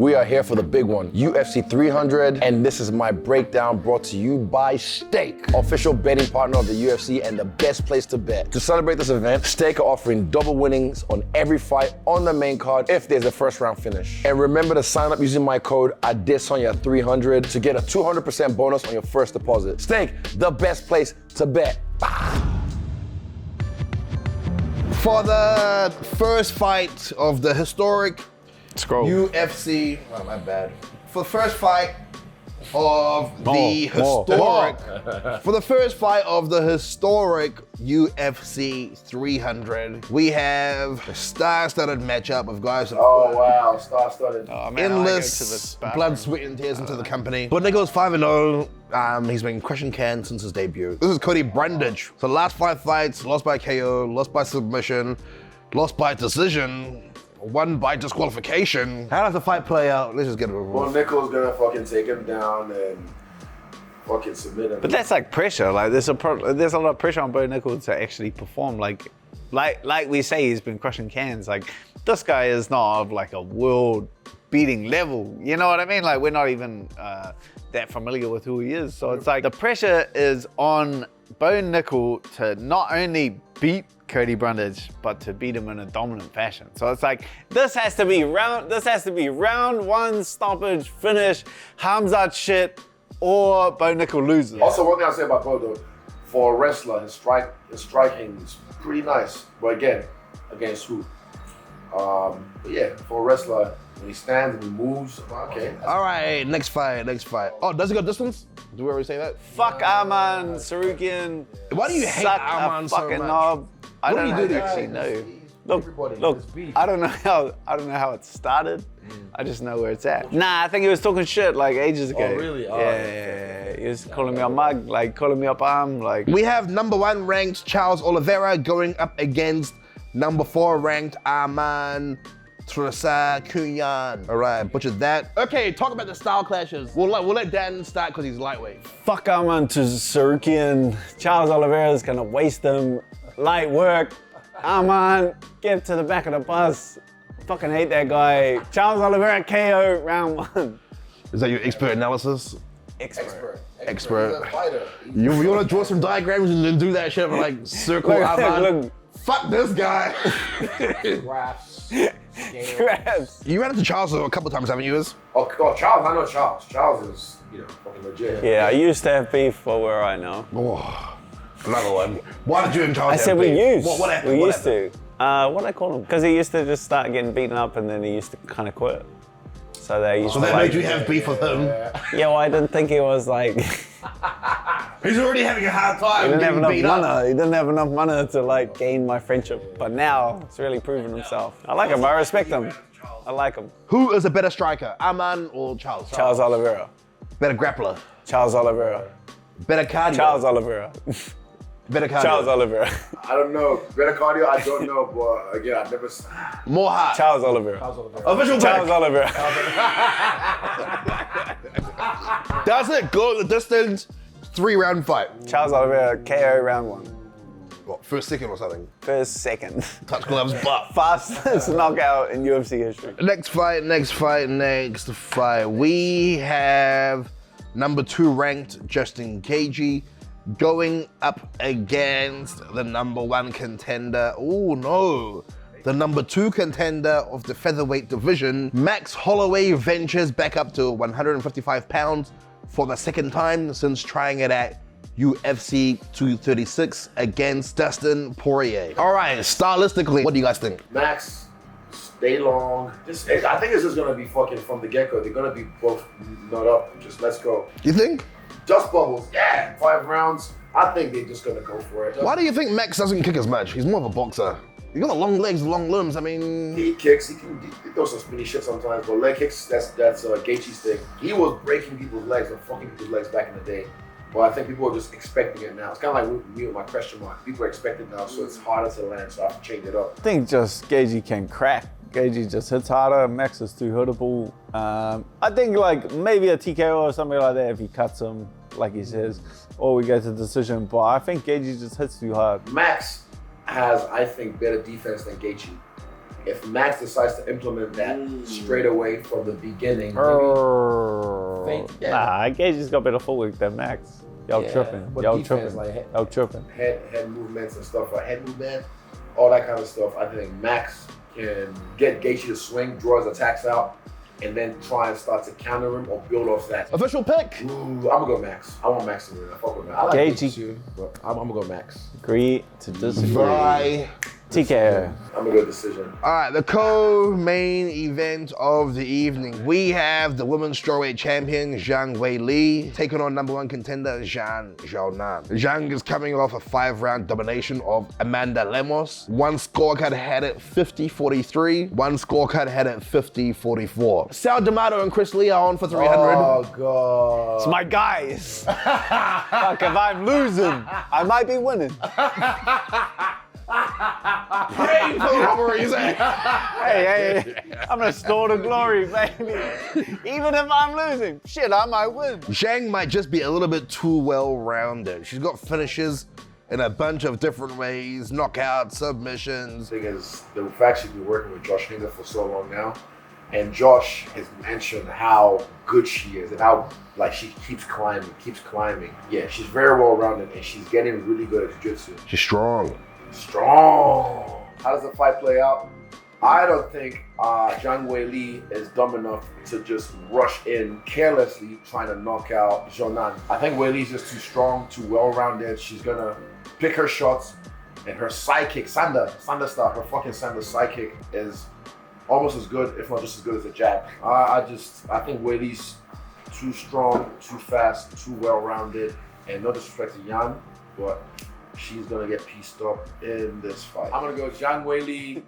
We are here for the big one, UFC 300, and this is my breakdown brought to you by Stake, official betting partner of the UFC and the best place to bet. To celebrate this event, Stake are offering double winnings on every fight on the main card if there's a first round finish. And remember to sign up using my code Adesanya 300 to get a 200% bonus on your first deposit. Stake, the best place to bet. For the first fight of the historic UFC, oh my bad. For the first fight of the UFC 300, we have a star-studded matchup of guys. Oh wow, star-studded. Endless blood, sweat, and tears into the company. But Nickal 5-0. He's been crushing cans since his debut. This is Cody Brundage. So last 5 fights, lost by KO, lost by submission, lost by decision, won by disqualification. How does the fight play out? Let's just get it over with. Well, Nickal's gonna fucking take him down and fucking submit him. But that's like pressure. Like there's a lot of pressure on Bo Nickal to actually perform. Like we say, he's been crushing cans. Like this guy is not of like a world-beating level. You know what I mean? Like we're not even that familiar with who he is. So it's like the pressure is on Bo Nickal to not only beat Cody Brundage, but to beat him in a dominant fashion. So it's like this has to be round one stoppage finish, Hamzat shit, or Bo Nickal loses. Also, one thing I'll say about Bo though, for a wrestler, his striking is pretty nice. But again, against who? But yeah, for a wrestler, when he stands and he moves, okay. All right, next fight. Oh, does it go distance? Do we already say that? Fuck Arman, Tsarukyan. Why do you hate Arman so much? Knob. I don't actually know. Look, I don't know how it started. I just know where it's at. Nah, I think he was talking shit like ages ago. Oh, really? Yeah. He was calling me a mug, like calling me up arm, like. We have number 1 ranked Charles Oliveira going up against number 4 ranked Arman Tsarukyan. All right, butchered that. Okay, talk about the style clashes. We'll let Dan start because he's lightweight. Fuck Arman to Tsarukyan. Charles Oliveira's gonna waste him. Light work. Arman, get to the back of the bus. Fucking hate that guy. Charles Oliveira KO round 1. Is that your expert analysis? Expert. You want to draw some diagrams and then do that shit like circle Arman? Look. Fuck this guy. Graphs. You ran into Charles a couple times, haven't you? Oh, Charles, I know Charles. Charles is, fucking legit. Yeah, I used to have beef, but we're right now. Oh, another one. Why did you and Charles I said have we beef? used. What happened? We used to. What I call him? Because he used to just start getting beaten up and then he used to kind of quit. So they used to that made you have beef with him? Yeah, well, I didn't think he was like... He's already having a hard time. He didn't have enough money to like gain my friendship. But now it's really proven himself. I like him. I respect him. I like him. Who is a better striker, Arman or Charles? Charles Oliveira. Better grappler. Charles Oliveira. Better cardio. Charles Oliveira. Better cardio. Charles Oliveira. I don't know. Better cardio, I don't know, but again, I've never seen. More hot. Charles Oliveira. Official Charles Oliveira. Does it go the distance? 3-round fight. Charles Oliveira KO round 1. What, first, second or something? First, second. Touch gloves, butt. Fastest knockout in UFC history. Next fight. We have number 2 ranked Justin Gaethje going up against the number 1 contender. Oh no. The number 2 contender of the featherweight division, Max Holloway, ventures back up to 155 pounds for the second time since trying it at UFC 236 against Dustin Poirier. All right, stylistically, what do you guys think? Max, stay long. I think this is gonna be fucking from the get-go. They're gonna be both nut up. Just let's go. You think? Dust bubbles, yeah. 5 rounds. I think they're just gonna go for it. Why do you think Max doesn't kick as much? He's more of a boxer. You got the long legs, long limbs. I mean, he kicks. He throws some spinny shit sometimes, but leg kicks. That's Gaethje's thing. He was breaking people's legs and fucking people's legs back in the day. But I think people are just expecting it now. It's kind of like me with my question mark. People are expecting it now, so it's harder to land. So I have to change it up. I think just Gaethje can crack. Gaethje just hits harder. Max is too hittable. I think like maybe a TKO or something like that if he cuts him, like he says, or we go to decision. But I think Gaethje just hits too hard. Max has, I think, better defense than Gaethje. if Max decides to implement that straight away from the beginning, Nah, Gaethje's got better footwork than Max. Y'all tripping. But Y'all defense, tripping. like, Y'all tripping. head movements and stuff, like head movement, all that kind of stuff. I think Max can get Gaethje to swing, draw his attacks out, and then try and start to counter him or build off that. Official pick. Ooh, I'm gonna go Max. I want Max to win. I fuck with Max. I like Gaethje too, but I'm gonna go Max. Agree to disagree. Bye. TK. I'm gonna go decision. All right, the co-main event of the evening. We have the women's strawweight champion, Zhang Weili, taking on number 1 contender, Xiaonan. Zhang is coming off a 5-round domination of Amanda Lemos. One scorecard had it 50-43. One scorecard had it 50-44. Sal D'Amato and Chris Lee are on for 300. Oh god. It's my guys. Fuck, if I'm losing, I might be winning. Pray for the robberies. Hey, I'm gonna store the glory, baby. Even if I'm losing, shit, I might win. Zhang might just be a little bit too well-rounded. She's got finishes in a bunch of different ways, knockouts, submissions. The thing is, the fact she's been working with Josh Hinger for so long now, and Josh has mentioned how good she is and how like she keeps climbing. Yeah, she's very well-rounded and she's getting really good at jiu-jitsu. She's strong. Strong. How does the fight play out? I don't think Zhang Weili is dumb enough to just rush in carelessly trying to knock out Xiaonan. I think Weili's just too strong, too well-rounded. She's gonna pick her shots, and her sidekick, Sanda style, her fucking Sanda sidekick is almost as good, if not just as good as a jab. I think Weili's too strong, too fast, too well-rounded, and no disrespect to Yan, but she's gonna get pieced up in this fight. I'm gonna go Zhang Weili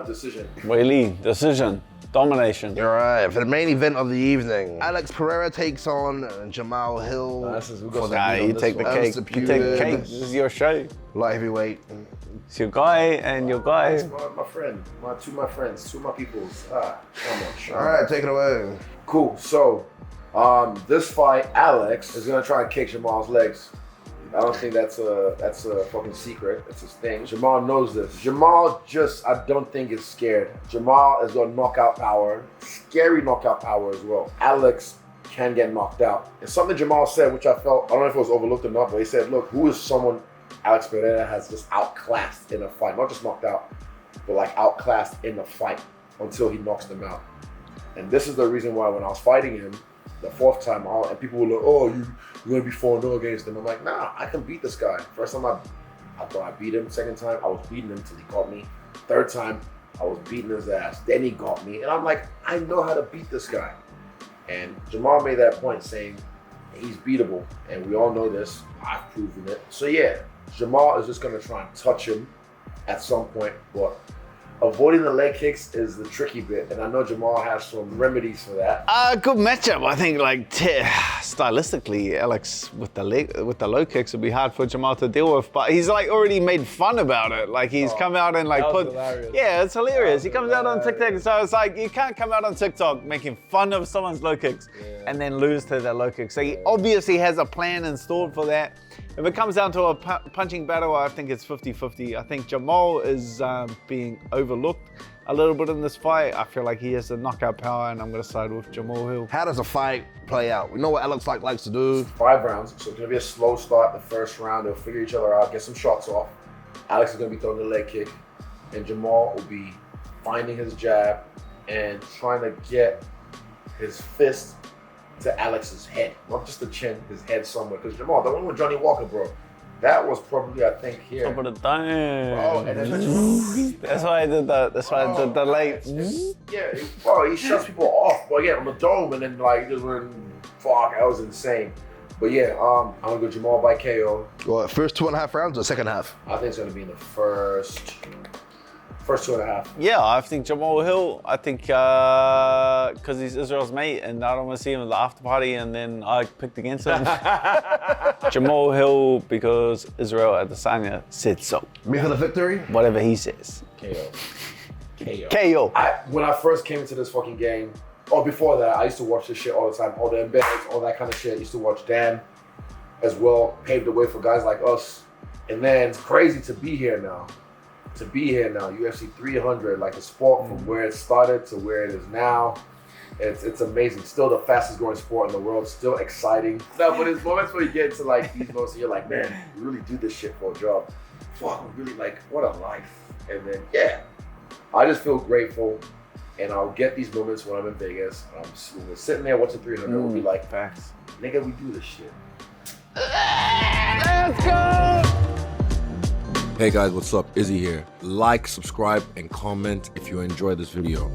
decision. Weili, decision, domination. All right, for the main event of the evening, Alex Pereira takes on Jamahal Hill. You take the cake. You take the cake. This is your show. Light heavyweight. It's your guy and your guy. It's my friend, two of my friends, two of my peoples. Come on, All right, take it away. Cool. So, this fight, Alex is gonna try and kick Jamal's legs. I don't think that's a fucking secret. It's his thing. Jamal knows this. Jamal I don't think is scared. Jamal has got knockout power, scary knockout power as well. Alex can get knocked out. And something Jamal said, which I don't know if it was overlooked or not, but he said, look, who is someone Alex Pereira has just outclassed in a fight? Not just knocked out, but like outclassed in a fight until he knocks them out. And this is the reason why when I was fighting him, the 4th time, and people were like, oh, you're gonna be 4-0 against him. I'm like, nah, I can beat this guy. First time I thought I beat him. 2nd time, I was beating him till he got me. 3rd time, I was beating his ass. Then he got me. And I'm like, I know how to beat this guy. And Jamal made that point saying he's beatable. And we all know this. I've proven it. So yeah, Jamal is just gonna try and touch him at some point, but avoiding the leg kicks is the tricky bit, and I know Jamal has some remedies for that. Good matchup, I think. Like stylistically, Alex with the low kicks would be hard for Jamal to deal with, but he's like already made fun about it. Like he's come out and like yeah, it's hilarious. He comes out on TikTok, so it's like you can't come out on TikTok making fun of someone's low kicks and then lose to their low kicks. So he obviously has a plan installed for that. If it comes down to a punching battle, I think it's 50-50. I think Jamal is being overlooked a little bit in this fight. I feel like he has the knockout power, and I'm going to side with Jamahal Hill. How does the fight play out? We know what Alex likes to do. 5 rounds, so it's going to be a slow start the first round. They'll figure each other out, get some shots off. Alex is going to be throwing the leg kick, and Jamal will be finding his jab and trying to get his fist to Alex's head, not just the chin, his head somewhere. Because Jamal, the one with Johnny Walker, bro, that was probably, I think, here. Top of the dome. Bro, and then that's why I did that. That's why I did the late. Yeah, bro, he shuts people off. But again, on the dome, and then like just went, fuck, that was insane. But yeah, I'm gonna go Jamal by KO. Well, first 2.5 rounds or second half? I think it's gonna be in the first 2.5. Yeah, I think Jamahal Hill, I think because he's Israel's mate and I don't want to see him at the after party and then I picked against him. Jamahal Hill because Israel Adesanya said so. Me for the victory? Whatever he says. KO. When I first came into this fucking game, or before that, I used to watch this shit all the time. All the embeds, all that kind of shit. I used to watch Dan as well, paved the way for guys like us. And then it's crazy to be here now. to be here now, UFC 300, like the sport from where it started to where it is now. It's amazing. Still the fastest growing sport in the world. Still exciting. No, but there's moments where you get into like these moments and you're like, man, you really do this shit for a job. Fuck, really like, what a life. And then, yeah, I just feel grateful. And I'll get these moments when I'm in Vegas. When we're sitting there watching 300, we'll be like, Facts. nigga, we do this shit. Let's go! Hey guys, what's up? Izzy here. Like, subscribe, and comment if you enjoyed this video.